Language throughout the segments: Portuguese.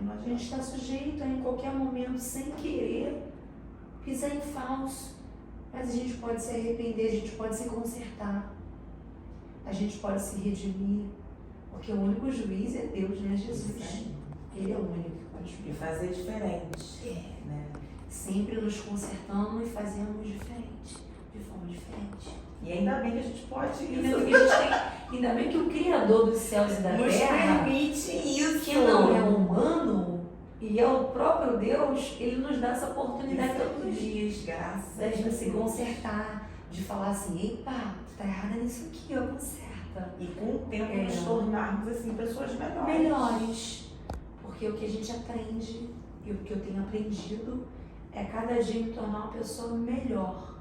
A gente está sujeito a, em qualquer momento, sem querer, pisar em falso. Mas a gente pode se arrepender, a gente pode se consertar. A gente pode se redimir. Porque o único juiz é Deus, né? Jesus. Ele é o único que pode juiz. E fazer diferente. Né? Sempre nos consertamos e fazemos diferente. De forma diferente. E ainda bem que a gente pode Ainda bem que o Criador dos céus e da terra permite isso. Que não é humano e é o próprio Deus, ele nos dá essa oportunidade todos os dias. Graças a gente se consertar, de falar assim, epa, tu tá errada nisso aqui, ó, conserta. E com o tempo nos tornarmos assim pessoas melhores. Melhores. Porque o que a gente aprende e o que eu tenho aprendido é cada dia me tornar uma pessoa melhor.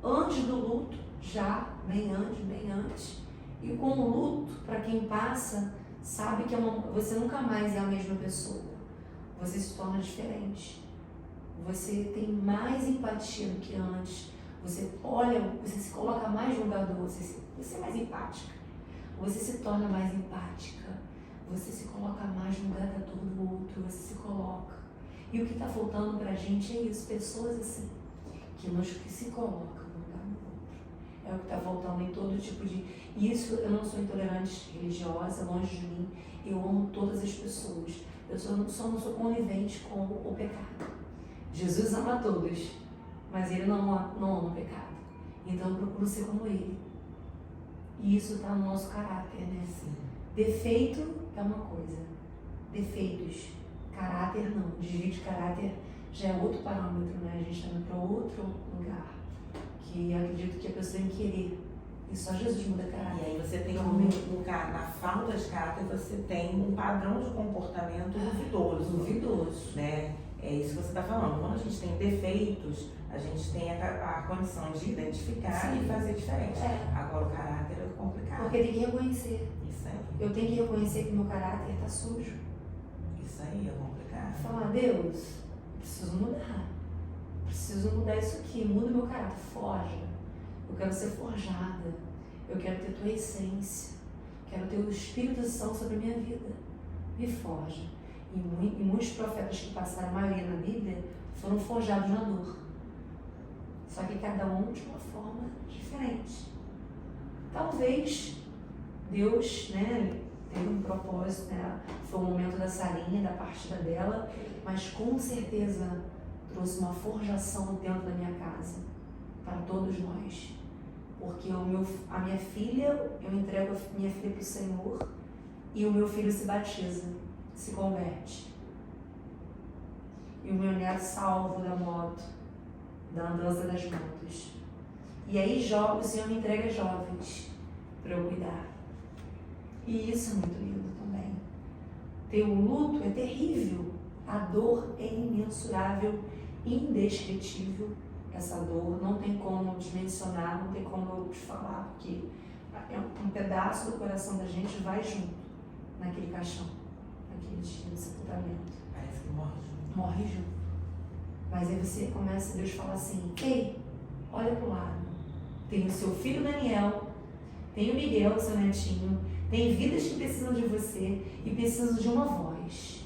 Antes do luto, já, bem antes. E com o luto, para quem passa, sabe que você nunca mais é a mesma pessoa. Você se torna diferente. Você tem mais empatia do que antes. Você olha, você se coloca mais no lugar do outro. Você é mais empática. Você se torna mais empática. Você se coloca mais no lugar da dor do outro. Você se coloca. E o que está faltando para a gente é isso. Pessoas assim, que se colocam. É o que está faltando em todo tipo de... E isso, eu não sou intolerante religiosa, longe de mim. Eu amo todas as pessoas. Eu só não sou conivente com o pecado. Jesus ama todos, mas ele não ama o pecado. Então eu procuro ser como ele. E isso está no nosso caráter, né? Sim. Defeito é uma coisa. Defeitos. Caráter não. Desvio de caráter já é outro parâmetro, né? A gente está indo para outro lugar. Que eu acredito que a pessoa tem que querer. E só Jesus muda caráter. E aí você tem na falta de caráter, você tem um padrão de comportamento duvidoso. Né? É isso que você está falando. Quando a gente tem defeitos, a gente tem a condição de identificar e fazer diferente. Agora o caráter é complicado. Porque tem que reconhecer. Isso aí. Eu tenho que reconhecer que meu caráter está sujo. Isso aí é complicado. Falar, Deus, preciso mudar. Preciso mudar isso aqui, muda o meu caráter, forja. Eu quero ser forjada, eu quero ter tua essência, quero ter o Espírito Santo sobre a minha vida. Me forja. E muitos profetas que passaram, a maioria na Bíblia, foram forjados na dor. Só que cada um de uma forma diferente. Talvez Deus, né, teve um propósito, né, foi o momento da Sarinha, da partida dela, mas com certeza trouxe uma forjação dentro da minha casa, para todos nós. Porque a minha filha, eu entrego a minha filha para o Senhor e o meu filho se batiza, se converte. E o meu neto salvo da moto, da andança das motos. E aí o Senhor me entrega jovens para eu cuidar. E isso é muito lindo também. Ter o luto é terrível, a dor é imensurável, indescritível. Essa dor não tem como dimensionar, não tem como eu te falar, porque um pedaço do coração da gente vai junto naquele caixão, naquele dia do sepultamento. Parece que morre junto. Morre junto. Mas aí você começa, Deus fala assim, ei, olha pro lado, tem o seu filho Daniel, tem o Miguel, seu netinho, tem vidas que precisam de você e precisam de uma voz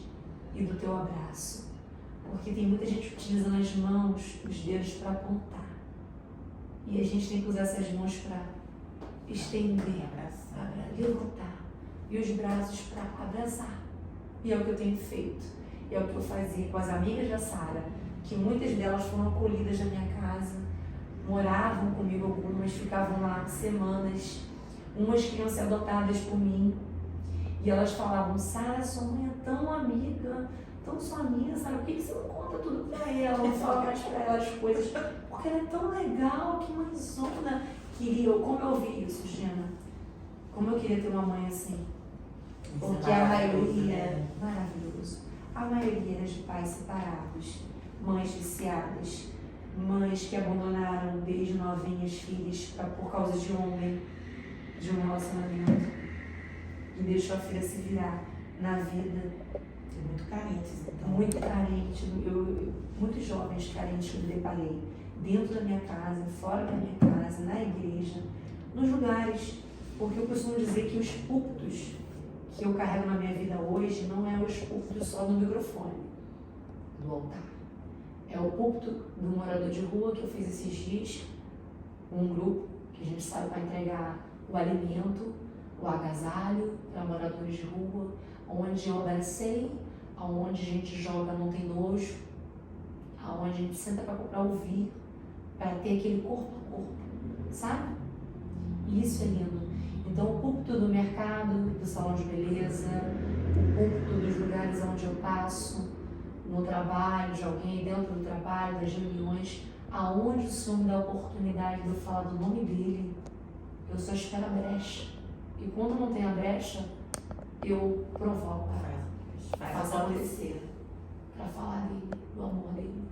e do teu abraço. Porque tem muita gente utilizando as mãos, os dedos para apontar. E a gente tem que usar essas mãos para estender, abraçar, levantar. E os braços para abraçar. E é o que eu tenho feito. E é o que eu fazia com as amigas da Sara, que muitas delas foram acolhidas na minha casa, moravam comigo, algumas ficavam lá semanas, umas queriam ser adotadas por mim. E elas falavam, Sara, sua mãe é tão amiga, tão sua amiga, sabe? Por que você não conta tudo pra ela? Não fala mais pra ela as coisas. Porque ela é tão legal, que mãezona. Como eu ouvi isso, Gina? Como eu queria ter uma mãe assim. Porque a maioria, maravilhoso, a maioria era de pais separados, mães viciadas, mães que abandonaram desde novinhas filhas por causa de homem, de um relacionamento, e deixou a filha se virar na vida. Muito carentes, então. Muito carente, muitos jovens carentes que eu me deparei, dentro da minha casa, fora da minha casa, na igreja, nos lugares, porque eu costumo dizer que os púlpitos que eu carrego na minha vida hoje não é os púlpitos só no microfone, do altar. É o púlpito do morador de rua que eu fiz esses dias, um grupo que a gente saiu para entregar o alimento, o agasalho para moradores de rua, onde eu abracei, aonde a gente joga não tem nojo, aonde a gente senta para ouvir, para ter aquele corpo a corpo, sabe? E isso é lindo. Então o púlpito do mercado, do salão de beleza, o púlpito dos lugares onde eu passo, no trabalho de alguém, dentro do trabalho, das reuniões, aonde o Senhor me dá a oportunidade de eu falar do nome dele, eu só espero a brecha. E quando não tem a brecha, eu provoco, faz acontecer, para falar dele, do amor dele.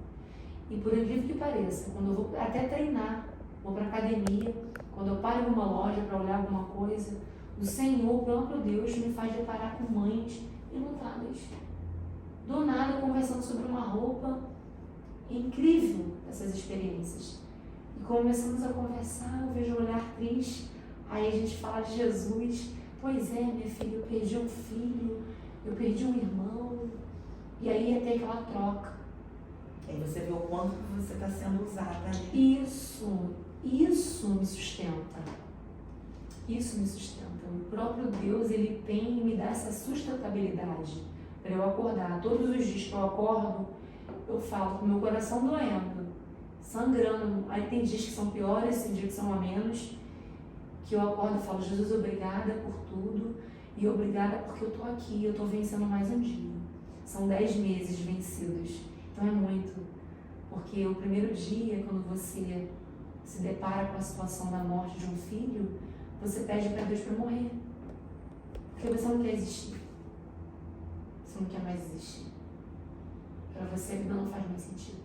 E por incrível que pareça, quando eu vou até treinar, vou para academia, quando eu paro em uma loja para olhar alguma coisa, o Senhor, o próprio Deus, me faz deparar com mães enlutadas. Do nada, conversando sobre uma roupa, incrível essas experiências. E começamos a conversar, eu vejo um olhar triste, aí a gente fala de Jesus. Pois é, minha filha, eu perdi um filho, eu perdi um irmão, e aí ia ter aquela troca. Aí você vê o quanto que você está sendo usada, né? Isso me sustenta. Isso me sustenta. O próprio Deus, ele tem e me dá essa sustentabilidade para eu acordar. Todos os dias que eu acordo, eu falo com meu coração doendo, sangrando. Aí tem dias que são piores, tem dias que são a menos, que eu acordo e falo, Jesus, obrigada por tudo e obrigada porque eu tô aqui, eu tô vencendo mais um dia. São 10 meses vencidos, então é muito, porque o primeiro dia, quando você se depara com a situação da morte de um filho, você pede para Deus para morrer, porque você não quer existir, você não quer mais existir. Para você a vida não faz mais sentido,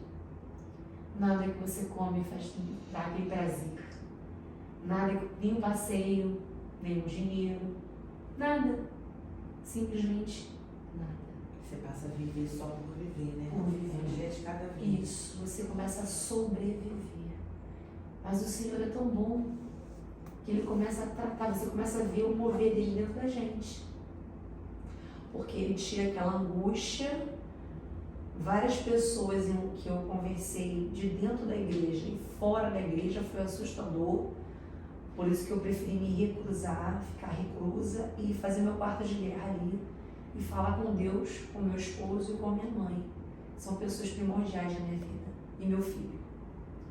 nada que você come faz dar aquele prazer. Nada, nem um passeio, nem um dinheiro, nada, simplesmente nada. Você passa a viver só por viver, né? Por viver. Um dia de cada vez. Isso, você começa a sobreviver. Mas o Senhor é tão bom que Ele começa a tratar, você começa a ver o mover dele dentro da gente. Porque Ele tira aquela angústia. Várias pessoas que eu conversei de dentro da igreja e fora da igreja foi assustador. Por isso que eu preferi me reclusar, ficar reclusa e fazer meu quarto de guerra ali e falar com Deus, com meu esposo e com a minha mãe. São pessoas primordiais na minha vida. E meu filho,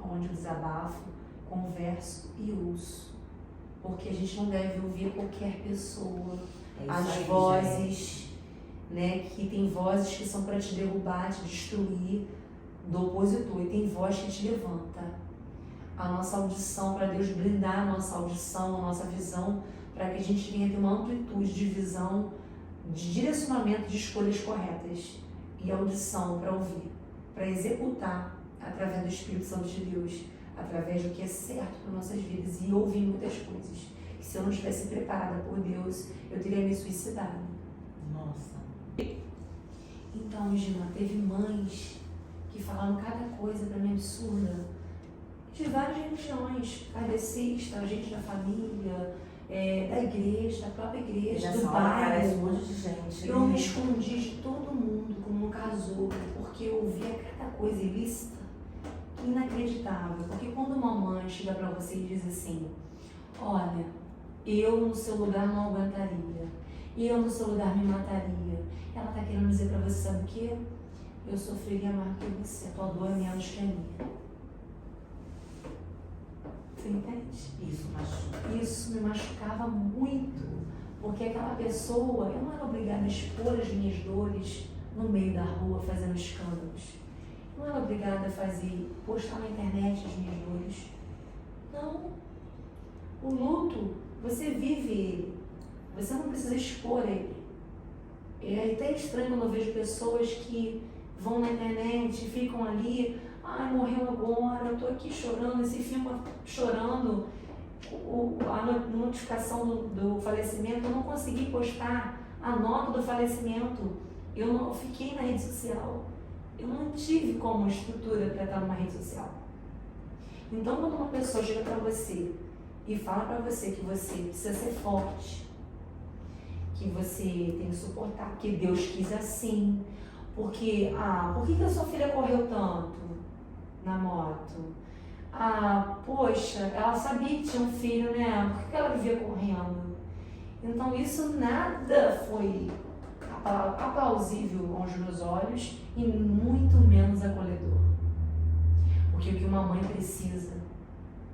onde eu desabafo, converso e ouço. Porque a gente não deve ouvir qualquer pessoa. As vozes, né, que tem vozes que são para te derrubar, te destruir do opositor. E tem voz que te levanta. A nossa audição, para Deus blindar a nossa audição, a nossa visão, para que a gente venha ter uma amplitude de visão, de direcionamento de escolhas corretas. E audição para ouvir, para executar através do Espírito Santo de Deus, através do que é certo para nossas vidas e ouvir muitas coisas. Que se eu não estivesse preparada por Deus, eu teria me suicidado. Nossa. Então, Gina, teve mães que falaram cada coisa para mim absurda. De várias religiões, kardecista, gente da família, da igreja, da própria igreja, do bairro. Um monte de gente. Eu me escondi de todo mundo como um casulo, porque eu ouvia cada coisa ilícita, inacreditável. Porque quando uma mãe chega para você e diz assim, olha, eu no seu lugar não aguentaria, eu no seu lugar me mataria, ela está querendo dizer para você, sabe o quê? Eu sofreria mais que você, a tua dor é menos que a minha. Você entende? Isso machuca. Isso me machucava muito, porque aquela pessoa, eu não era obrigada a expor as minhas dores no meio da rua fazendo escândalos. Eu não era obrigada a postar na internet as minhas dores. Não. O luto, você vive ele. Você não precisa expor ele. É até estranho quando eu vejo pessoas que vão na internet e ficam ali, ai, morreu agora, eu tô aqui chorando, esse filme chorando, a notificação do falecimento, eu não consegui postar a nota do falecimento, eu não fiquei na rede social, eu não tive como estrutura para estar numa rede social. Então, quando uma pessoa chega para você e fala para você que você precisa ser forte, que você tem que suportar, porque Deus quis assim. Porque, por que a sua filha correu tanto na moto? Poxa, ela sabia que tinha um filho, né? Por que ela vivia correndo? Então isso nada foi aplausível aos meus olhos e muito menos acolhedor. Porque o que uma mãe precisa,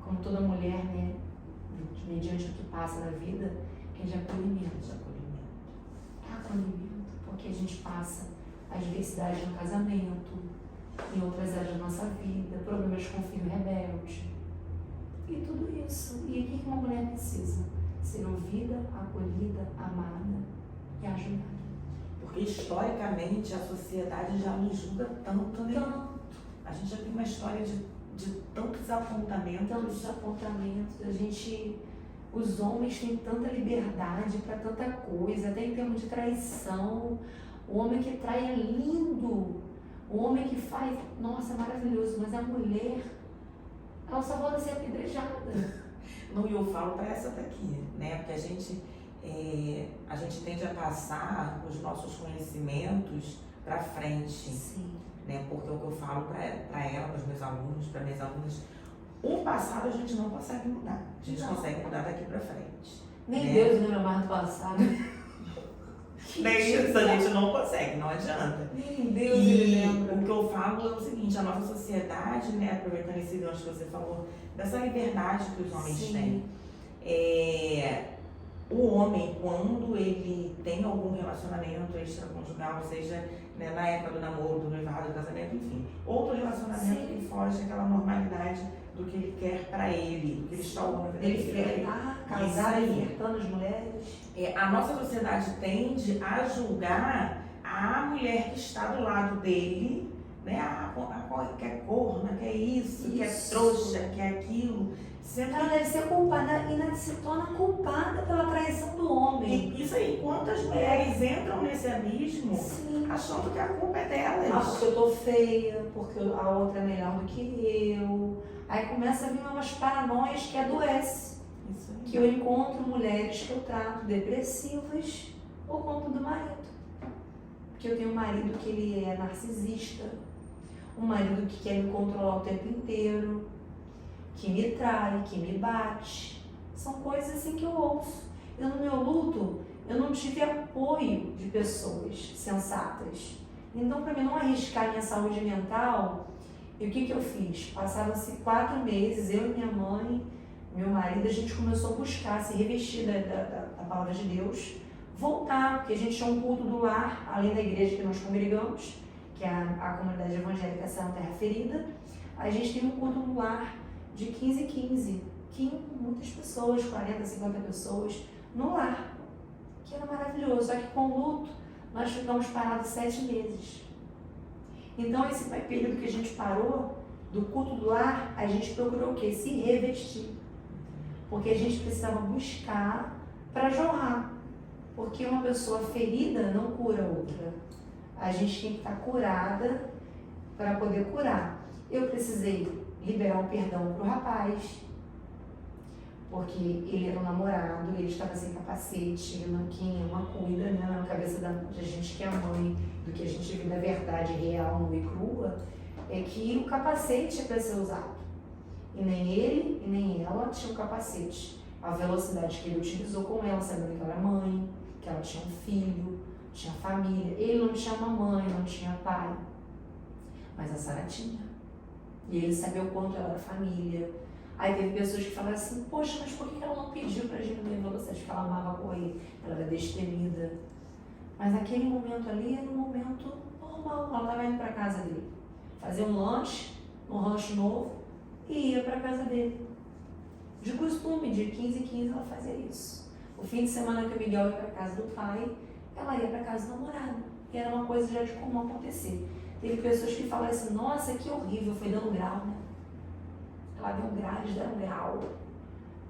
como toda mulher, né, mediante o que passa na vida, é de acolhimento. Acolhimento, porque a gente passa as diversidades no casamento, em outras áreas da nossa vida, problemas com o filho rebelde e tudo isso. E o que uma mulher precisa? Ser ouvida, acolhida, amada e ajudada. Porque historicamente a sociedade já nos julga tanto, né? Tanto. A gente já tem uma história de tantos apontamentos. Os homens têm tanta liberdade para tanta coisa, até em termos de traição. O homem que trai é lindo. O homem que faz, nossa, é maravilhoso, mas a mulher, ela só volta a ser apedrejada. Não, e eu falo para essa daqui, né? Porque a gente tende a passar os nossos conhecimentos para frente. Sim. Né? Porque o que eu falo para ela, para os meus alunos, para minhas alunas, o passado a gente não consegue mudar. A gente consegue mudar daqui para frente. Nem né? Deus lembra mais do passado. Nem isso a gente não consegue, não adianta. Nem Deus ele lembra. O que eu falo é o seguinte, a nossa sociedade, né, aproveitando esse gancho que você falou, dessa liberdade que os homens têm. O homem, quando ele tem algum relacionamento extraconjugal, seja, né, na época do namoro, do noivado, do casamento, enfim, outro relacionamento que foge daquela normalidade do que ele quer para ele, do que ele está ouvindo. Ele flertar, casar, flertando as mulheres. A nossa sociedade tende a julgar a mulher que está do lado dele, né? Que é corna, que é isso, que é trouxa, que é aquilo. Ela deve ser culpada e ainda se torna culpada pela traição do homem. Isso aí, quantas mulheres entram nesse abismo achando que a culpa é delas. Porque eu tô feia, porque a outra é melhor do que eu. Aí começa a vir umas paranoias que adoecem. Que eu encontro mulheres que eu trato depressivas por conta do marido. Porque eu tenho um marido que ele é narcisista, um marido que quer me controlar o tempo inteiro, que me trai, que me bate. São coisas assim que eu ouço. Eu, no meu luto, eu não tive apoio de pessoas sensatas. Então, para mim não arriscar minha saúde mental, e o que eu fiz? Passaram-se 4 meses, eu e minha mãe, meu marido, a gente começou a buscar se revestir da palavra de Deus, voltar, porque a gente tinha um culto do lar, além da igreja que nós congregamos, que é a comunidade evangélica Santa Terra Ferida. A gente tem um culto no lar de 15 em 15, que muitas pessoas, 40, 50 pessoas, no lar, que era maravilhoso. Só que com o luto, nós ficamos parados 7 meses. Então, esse período que a gente parou, do culto do lar, a gente procurou o quê? Se revestir. Porque a gente precisava buscar para jorrar. Porque uma pessoa ferida não cura outra. A gente tem que estar curada para poder curar. Eu precisei liberar um perdão para o rapaz, porque ele era um namorado, ele estava sem capacete, ele não tinha uma cuida, né, na cabeça da gente que é a mãe, do que a gente vê da verdade real, nua e crua, é que o capacete é para ser usado. E nem ele e nem ela tinham capacete. A velocidade que ele utilizou com ela, sabendo que ela era mãe, que ela tinha um filho, tinha família. Ele não tinha mamãe, não tinha pai, mas a Sara tinha. E ele sabia o quanto ela era família. Aí teve pessoas que falaram assim, poxa, mas por que ela não pediu para diminuir a velocidade? Porque ela amava correr, ela era destemida. Mas naquele momento ali era um momento normal. Ela estava indo para a casa dele, fazer um lanche, um rancho novo, e ia para a casa dele. De costume, de 15 em 15 ela fazia isso. O fim de semana que o Miguel ia para a casa do pai, ela ia para a casa do namorado. E era uma coisa já de comum acontecer. Teve pessoas que falaram assim, nossa, que horrível, foi dando grau, né? Ela deu um grau, eles deram grau.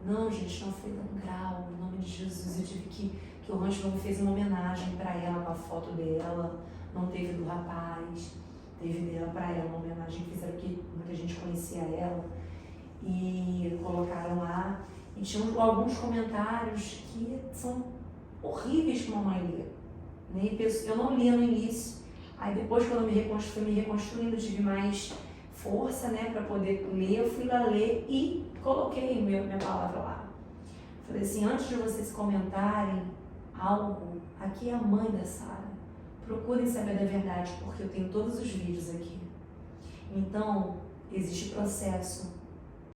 Não, gente, não foi dando grau. Em nome de Jesus, eu tive que o Rancho Novo fez uma homenagem para ela, com a foto dela. Não teve do rapaz, teve dela para ela, uma homenagem que fizeram que muita gente conhecia ela. E colocaram lá. E tinham alguns comentários que são horríveis que uma mãe lê. Né? Eu não lia no início, aí depois quando eu fui me reconstruindo, tive mais força, né, para poder ler, eu fui lá ler e coloquei minha palavra lá. Falei assim, antes de vocês comentarem algo, aqui é a mãe da Sara. Procurem saber da verdade, porque eu tenho todos os vídeos aqui. Então, existe processo